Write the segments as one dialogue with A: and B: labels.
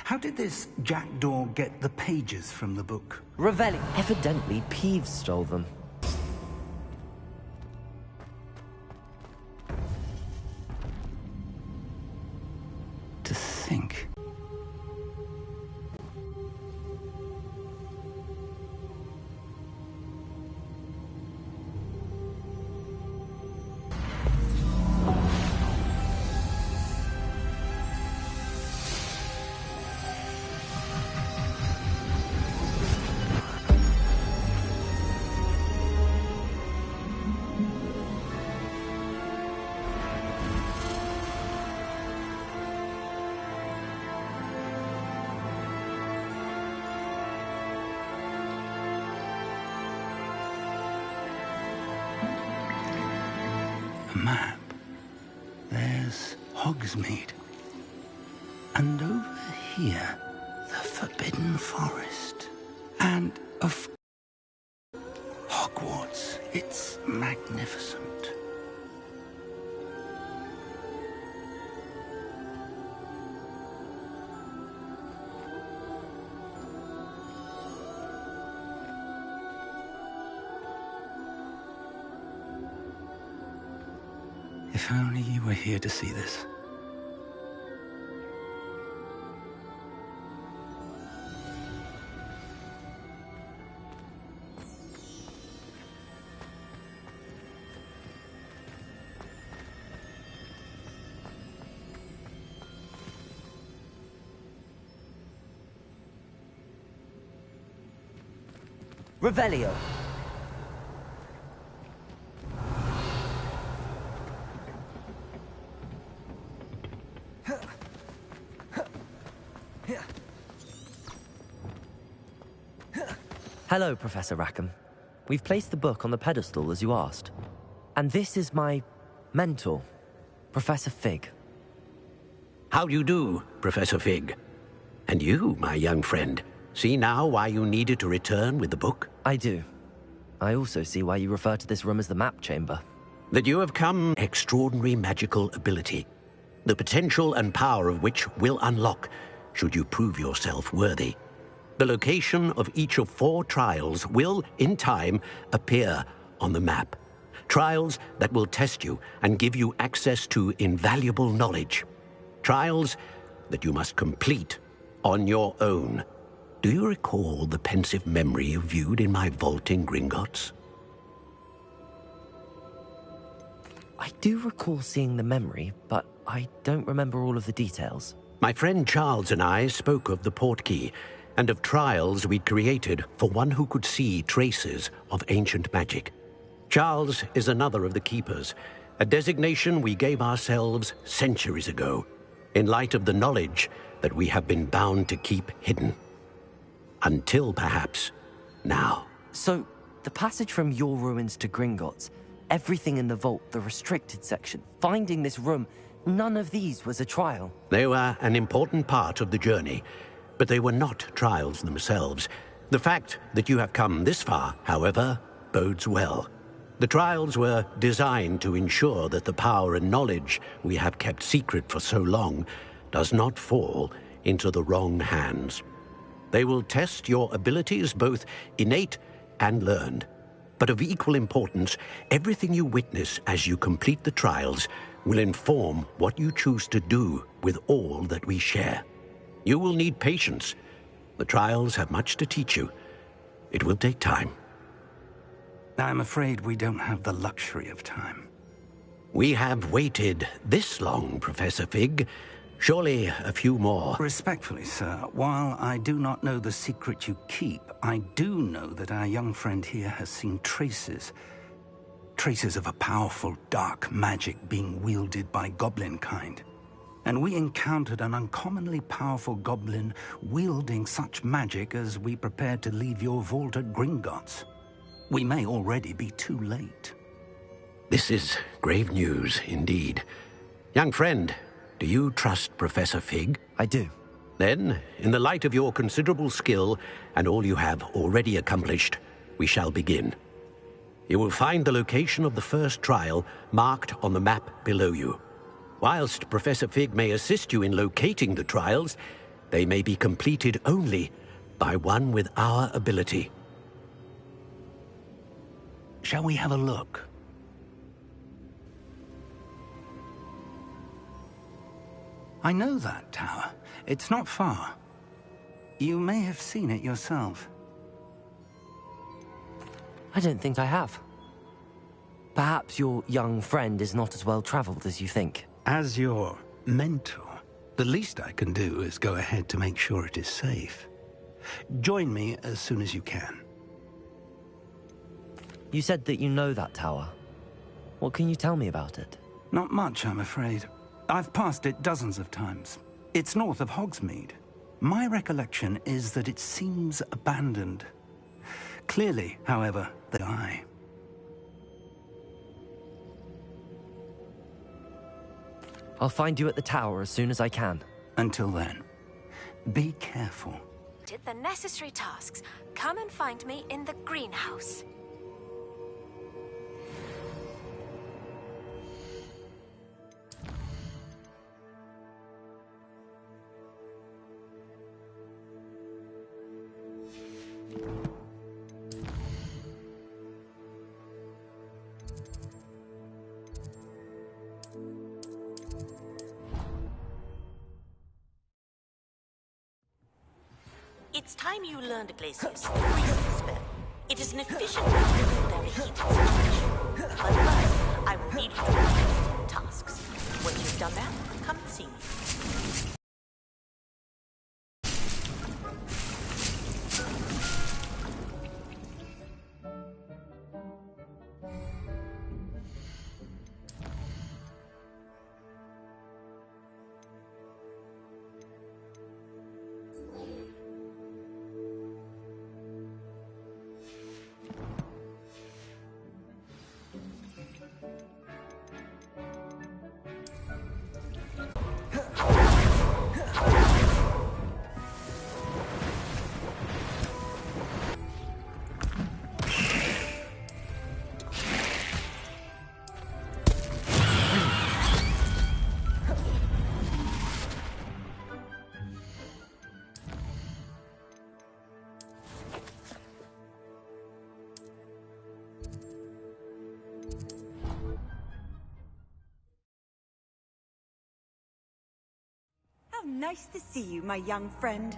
A: How did this jackdaw get the pages from the book?
B: Revelli. Evidently, Peeves stole them.
A: To think. Map. There's Hogsmeade. And over here, the Forbidden Forest. And of Hogwarts. It's magnificent. If only you were here to see this.
B: Revelio. Hello, Professor Rackham. We've placed the book on the pedestal as you asked. And this is my mentor, Professor Fig.
C: How do you do, Professor Fig? And you, my young friend, see now why you needed to return with the book?
B: I do. I also see why you refer to this room as the map chamber.
C: That you have come extraordinary magical ability, the potential and power of which will unlock should you prove yourself worthy. The location of each of 4 trials will, in time, appear on the map. Trials that will test you and give you access to invaluable knowledge. Trials that you must complete on your own. Do you recall the pensive memory you viewed in my vault in Gringotts?
B: I do recall seeing the memory, but I don't remember all of the details.
C: My friend Charles and I spoke of the portkey, and of trials we'd created for one who could see traces of ancient magic. Charles is another of the keepers, a designation we gave ourselves centuries ago, in light of the knowledge that we have been bound to keep hidden. Until, perhaps, now.
B: So, the passage from your ruins to Gringotts, everything in the vault, the restricted section, finding this room, none of these was a trial.
C: They were an important part of the journey, but they were not trials themselves. The fact that you have come this far, however, bodes well. The trials were designed to ensure that the power and knowledge we have kept secret for so long does not fall into the wrong hands. They will test your abilities, both innate and learned. But of equal importance, everything you witness as you complete the trials will inform what you choose to do with all that we share. You will need patience. The trials have much to teach you. It will take time.
A: I'm afraid we don't have the luxury of time.
C: We have waited this long, Professor Fig. Surely a few more.
A: Respectfully, sir, while I do not know the secret you keep, I do know that our young friend here has seen traces of a powerful dark magic being wielded by goblin kind. And we encountered an uncommonly powerful goblin wielding such magic as we prepared to leave your vault at Gringotts. We may already be too late.
C: This is grave news, indeed. Young friend, do you trust Professor Fig?
B: I do.
C: Then, in the light of your considerable skill and all you have already accomplished, we shall begin. You will find the location of the first trial marked on the map below you. Whilst Professor Fig may assist you in locating the trials, they may be completed only by one with our ability.
A: Shall we have a look? I know that tower. It's not far. You may have seen it yourself.
B: I don't think I have. Perhaps your young friend is not as well traveled as you think.
A: As your mentor, the least I can do is go ahead to make sure it is safe. Join me as soon as you can.
B: You said that you know that tower. What can you tell me about it?
A: Not much, I'm afraid. I've passed it dozens of times. It's north of Hogsmeade. My recollection is that it seems abandoned. Clearly, however, that
B: I'll find you at the tower as soon as I can.
A: Until then, be careful.
D: Did the necessary tasks. Come and find me in the greenhouse.
E: It's time you learned Glacier's freezing spell. It is an efficient way to cool down a heated situation. But first, I will need you to complete tasks. Once you've done that, come and see me.
F: Nice to see you, my young friend.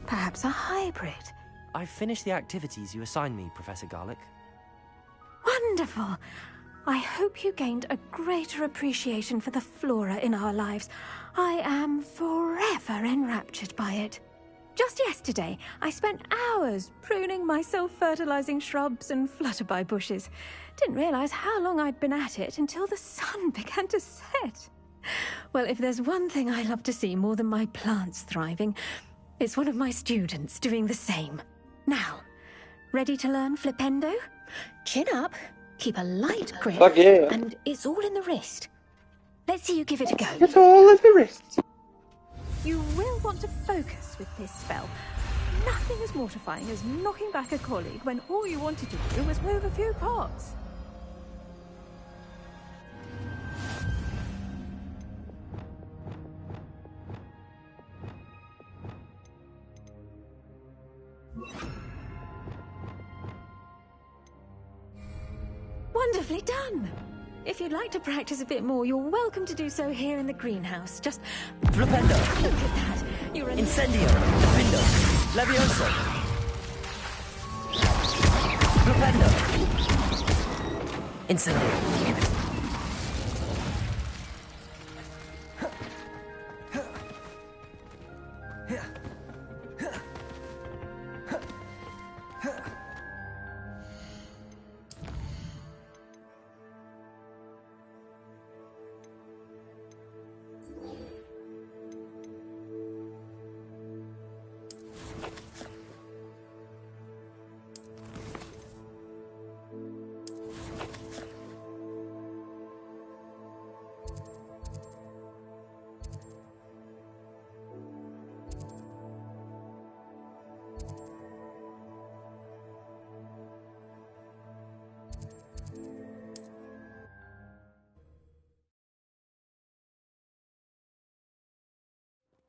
D: Perhaps a hybrid.
B: I've finished the activities you assigned me, Professor Garlick.
D: Wonderful. I hope you gained a greater appreciation for the flora in our lives. I am forever enraptured by it. Just yesterday, I spent hours pruning my self-fertilizing shrubs and flutterby bushes. Didn't realize how long I'd been at it until the sun began to set. Well, if there's one thing I love to see more than my plants thriving, it's one of my students doing the same. Now, ready to learn Flipendo? Chin up, keep a light grip,
G: Fuck yeah.
D: and it's all in the wrist. Let's see you give it a go.
G: It's all in the wrist.
D: You will want to focus with this spell. Nothing as mortifying as knocking back a colleague when all you wanted to do was move a few pots. Wonderfully done! If you'd like to practice a bit more, you're welcome to do so here in the greenhouse. Just
B: Flipendo!
D: look at that! You're a
B: Incendio! Defendo! Levioso! Flipendo! Incendio!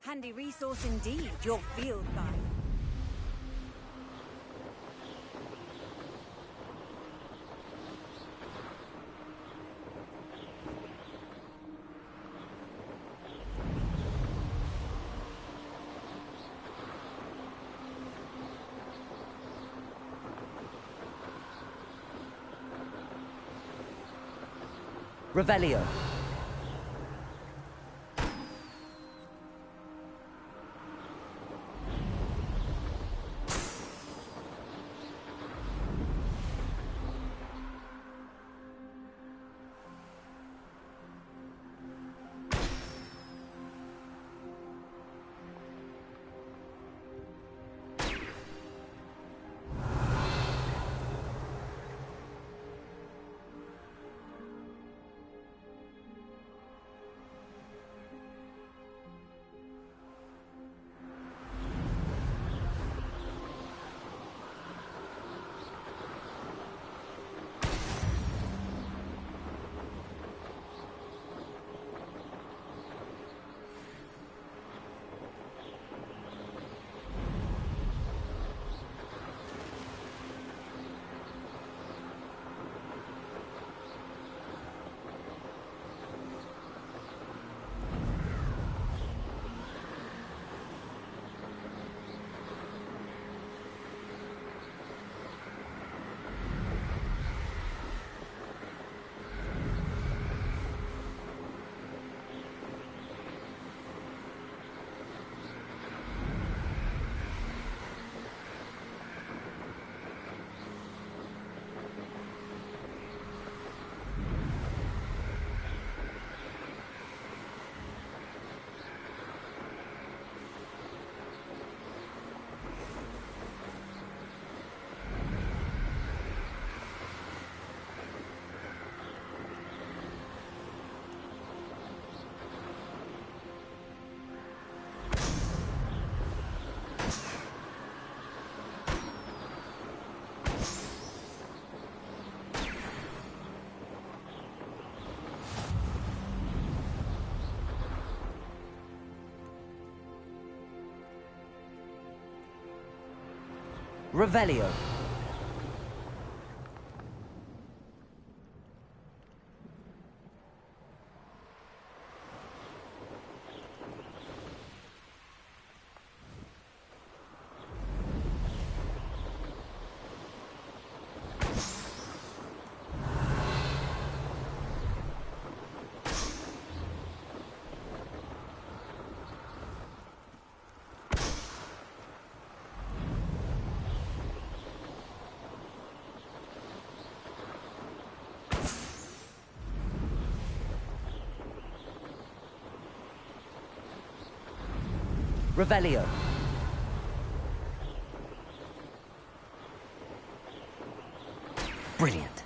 F: Handy resource indeed, your field guide.
B: Revelio. Revelio. Revelio. Brilliant.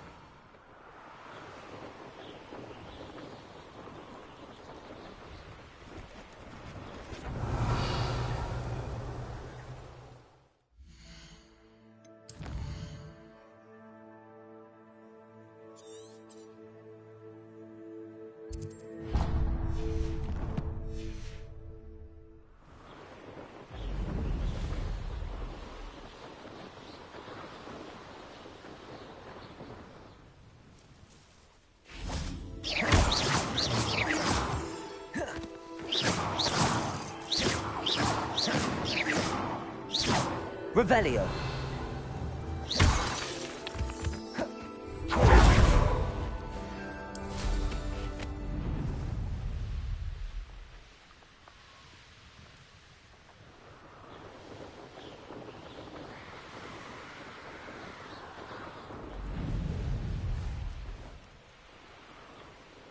B: Revelio.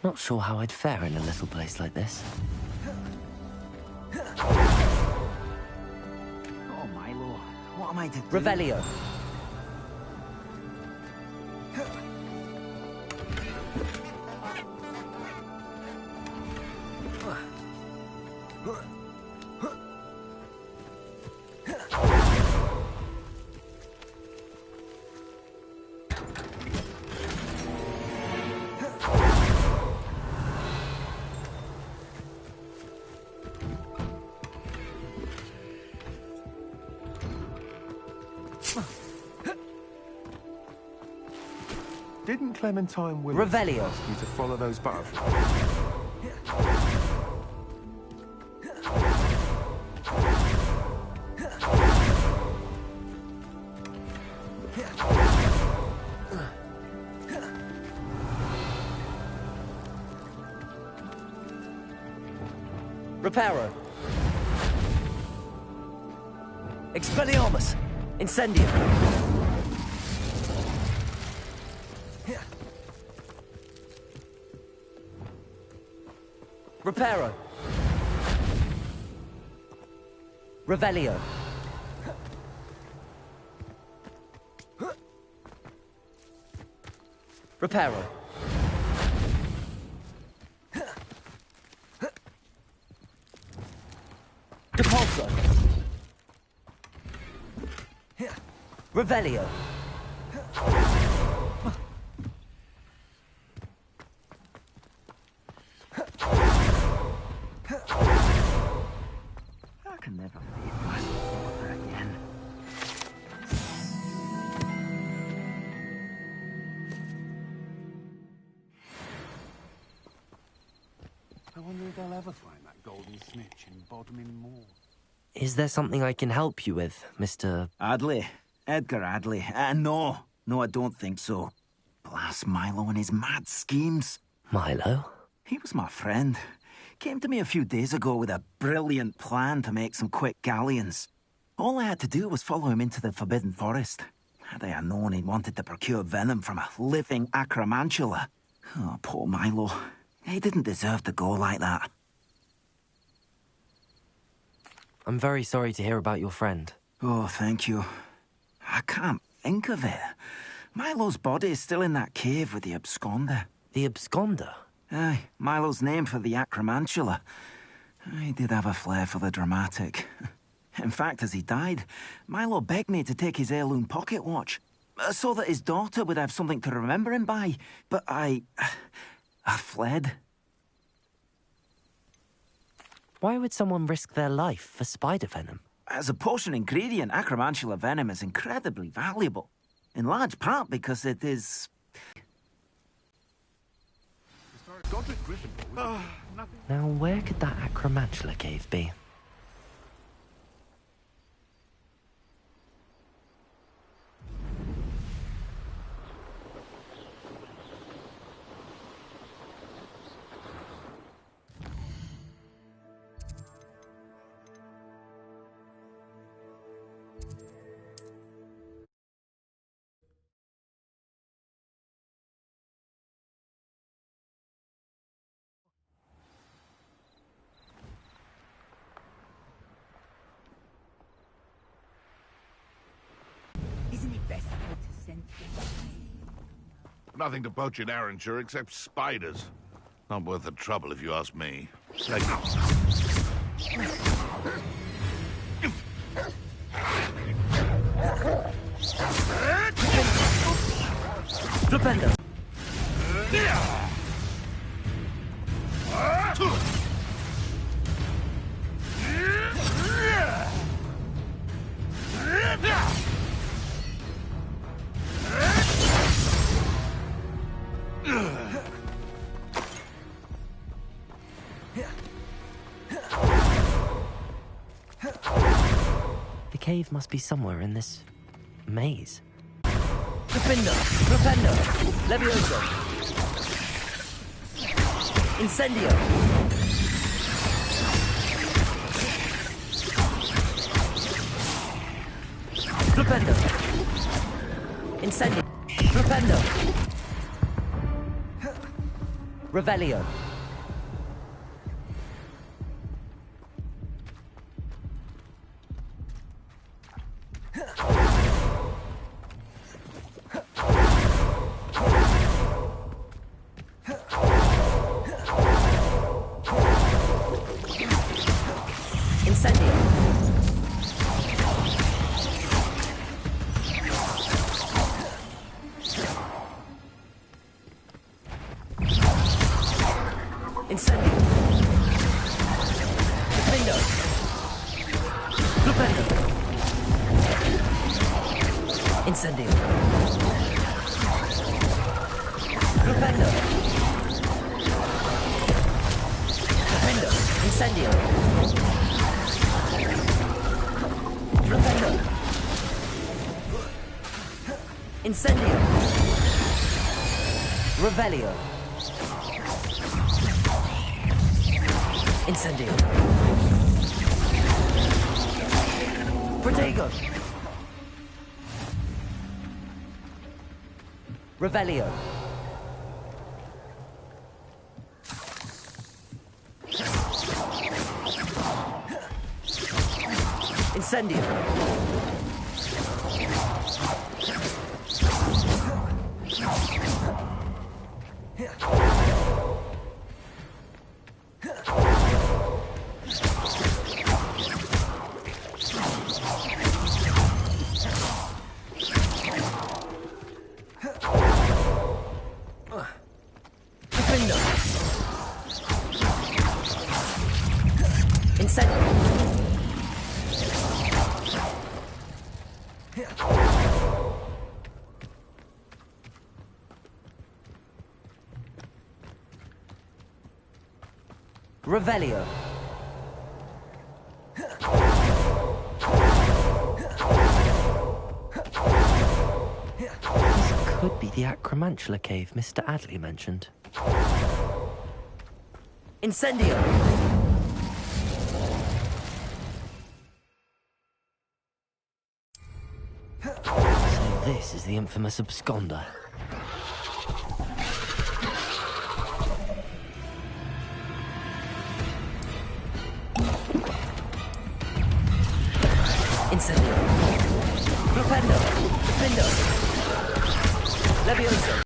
B: Not sure how I'd fare in a little place like this.
G: Oh my lord, what am I to do?
B: Revelio.
H: Didn't Clementine Willis
B: Revelio.
H: ask you to follow those butterflies?
B: Reparo. Expelliarmus. Incendio. Reparo. Revelio. Reparo. Depulso. Revelio.
G: I can never meet my father again.
I: I wonder if they'll ever find that golden snitch in Bodmin Moor.
B: Is there something I can help you with, Mr.
G: Adley. Edgar Adley. No, I don't think so. Blast Milo and his mad schemes.
B: Milo?
G: He was my friend. Came to me a few days ago with a brilliant plan to make some quick galleons. All I had to do was follow him into the Forbidden Forest. Had I known he wanted to procure venom from a living acromantula. Oh, poor Milo. He didn't deserve to go like that.
B: I'm very sorry to hear about your friend.
G: Oh, thank you. I can't think of it. Milo's body is still in that cave with the absconder.
B: The absconder?
G: Aye, Milo's name for the acromantula. He did have a flair for the dramatic. In fact, as he died, Milo begged me to take his heirloom pocket watch, so that his daughter would have something to remember him by. But I fled.
B: Why would someone risk their life for spider venom?
G: As a potion ingredient, acromantula venom is incredibly valuable. In large part because it is...
B: Now, where could that acromantula cave be?
F: Isn't it best to send
J: Nothing to poach in Arranshire except spiders. Not worth the trouble if you ask me.
B: Flipendo! The cave must be somewhere in this maze. Flipendo! Flipendo! Levioso! Incendio! Flipendo! Incendio! Flipendo! Revelio! Incendio! Incendio! Flipendo! Flipendo! Incendio. Propendo. Propendo. Incendio. Propendo. Incendio. Revelio. Incendio. Protego. Revelio. Incendio. Defendo. Incendio. Revelio. This could be the Acromantula cave Mr. Adley mentioned. Incendio! So this is the infamous absconder. Incendio. Propendo. Defendo. Levioso.